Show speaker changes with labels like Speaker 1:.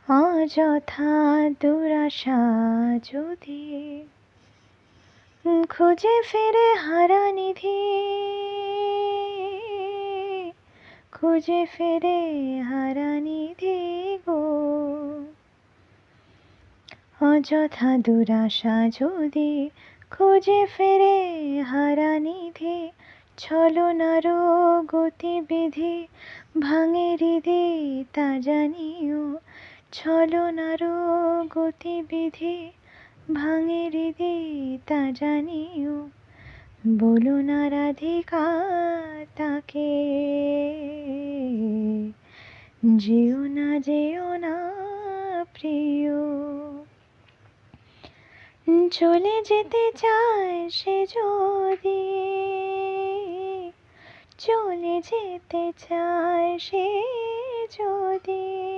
Speaker 1: অযথা দুরাশা যদি খুঁজে ফেরে হারানিধি, খুঁজে ফেরে হারানিধি গো। অযথা দুরাশা যদি খুঁজে ফেরে হারানিধি, ছলনার গতিবিধি ভাঙে হৃদি তা জানিও। ছলনার গতিবিধি ভাঙে হৃদি তা জানিও। বলো না রাধিকা তাকে, যেও না প্রিয়। চলে যেতে চায় সে যদি, চলে যেতে চায় সে যদি,